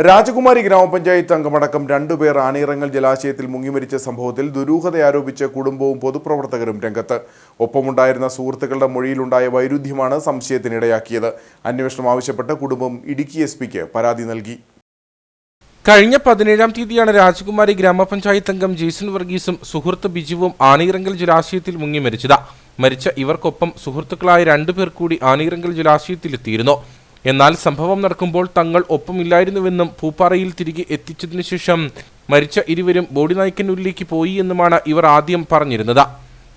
രാജകുമാരി ഗ്രാമപഞ്ചായത്ത് അംഗമടക്കം രണ്ടുപേർ ആനയിറങ്ങൽ ജലാശയത്തിൽ മുങ്ങിമരിച്ച സംഭവത്തിൽ ദുരൂഹതയാരോപിച്ച് കുടുംബവും പൊതുപ്രവർത്തകരും രംഗത്ത്. ഒപ്പമുണ്ടായിരുന്ന സുഹൃത്തുക്കളുടെ മൊഴിയിലുണ്ടായ വൈരുദ്ധ്യമാണ് സംശയത്തിനിടയാക്കിയത്. അന്വേഷണം ആവശ്യപ്പെട്ട് കുടുംബം ഇടുക്കി എസ്.പിക്ക് പരാതി നൽകി. കഴിഞ്ഞ 17-ാം തീയതിയാണ് രാജകുമാരി ഗ്രാമപഞ്ചായത്ത് അംഗം ജെയ്സൺ വർഗീസും സുഹൃത്ത് ബിജുവും ആനയിറങ്കൽ ജലാശയത്തിൽ മുങ്ങിമരിച്ചത്. മരിച്ച ഇവർക്കൊപ്പം സുഹൃത്തുക്കളായ 2 പേർ കൂടി ആനയിറങ്കൽ ജലാശയത്തിലെത്തിയിരുന്നു. എന്നാൽ സംഭവം നടക്കുമ്പോൾ തങ്ങൾ ഒപ്പമില്ലായിരുന്നുവെന്നും പൂപ്പാറയിൽ തിരികെ എത്തിച്ചതിനു ശേഷം മരിച്ച ഇരുവരും ബോഡി നായ്ക്കന്നൂരിലേക്ക് പോയി എന്നുമാണ് ഇവർ ആദ്യം പറഞ്ഞിരുന്നത്.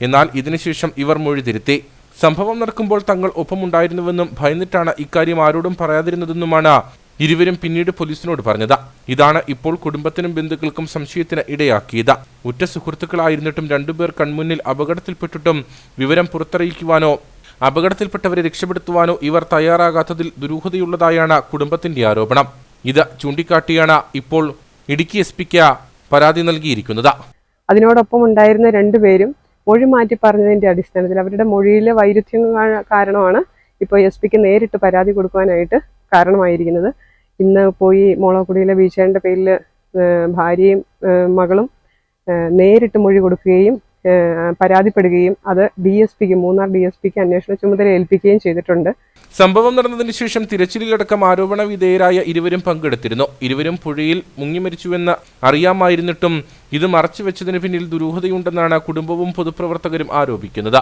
എന്നാൽ ഇതിനുശേഷം ഇവർ മൊഴി തിരുത്തി. സംഭവം നടക്കുമ്പോൾ തങ്ങൾ ഒപ്പമുണ്ടായിരുന്നുവെന്നും ഭയന്നിട്ടാണ് ഇക്കാര്യം ആരോടും പറയാതിരുന്നതെന്നുമാണ് ഇരുവരും പിന്നീട് പോലീസിനോട് പറഞ്ഞത്. ഇതാണ് ഇപ്പോൾ കുടുംബത്തിനും ബന്ധുക്കൾക്കും സംശയത്തിന് ഇടയാക്കിയത്. ഉറ്റ സുഹൃത്തുക്കളായിരുന്നിട്ടും 2 പേർ കൺമുന്നിൽ അപകടത്തിൽപ്പെട്ടിട്ടും വിവരം പുറത്തറിയിക്കുവാനോ അപകടത്തിൽപ്പെട്ടവരെ രക്ഷപ്പെടുത്തുവാനോ ഇവർ തയ്യാറാകാത്തതിൽ ദുരൂഹതയുള്ളതായാണ് കുടുംബത്തിന്റെ ആരോപണം. ഇത് ചൂണ്ടിക്കാട്ടിയാണ് ഇപ്പോൾ ഇടുക്കി എസ്.പിക്ക് പരാതി നൽകിയിരിക്കുന്നത്. അതിനോടൊപ്പം ഉണ്ടായിരുന്ന 2 പേരും മൊഴി മാറ്റി പറഞ്ഞതിന്റെ അടിസ്ഥാനത്തിൽ അവരുടെ മൊഴിയിലെ വൈരുദ്ധ്യം കാരണമാണ് ഇപ്പോൾ എസ്.പിക്ക് നേരിട്ട് പരാതി കൊടുക്കുവാനായിട്ട് കാരണമായിരിക്കുന്നത്. ഇന്ന് പോയി മോളക്കുടിയിലെ ബീച്ചേന്റെ പേരിൽ ഭാര്യയും മകളും നേരിട്ട് മൊഴി കൊടുക്കുകയും പരാതിപ്പെടുകയും അത് മൂന്നാർ DSPക്ക് അന്വേഷണ ചുമതല ഏൽപ്പിക്കുകയും ചെയ്തിട്ടുണ്ട്. സംഭവം നടന്നതിന് ശേഷം തിരച്ചിലിലടക്കം ആരോപണ വിധേയരായ ഇരുവരും പങ്കെടുത്തിരുന്നു. ഇരുവരും പുഴയിൽ മുങ്ങിമരിച്ചുവെന്ന് അറിയാമായിരുന്നിട്ടും ഇത് മറച്ചുവെച്ചതിന് പിന്നിൽ ദുരൂഹതയുണ്ടെന്നാണ് കുടുംബവും പൊതുപ്രവർത്തകരും ആരോപിക്കുന്നത്.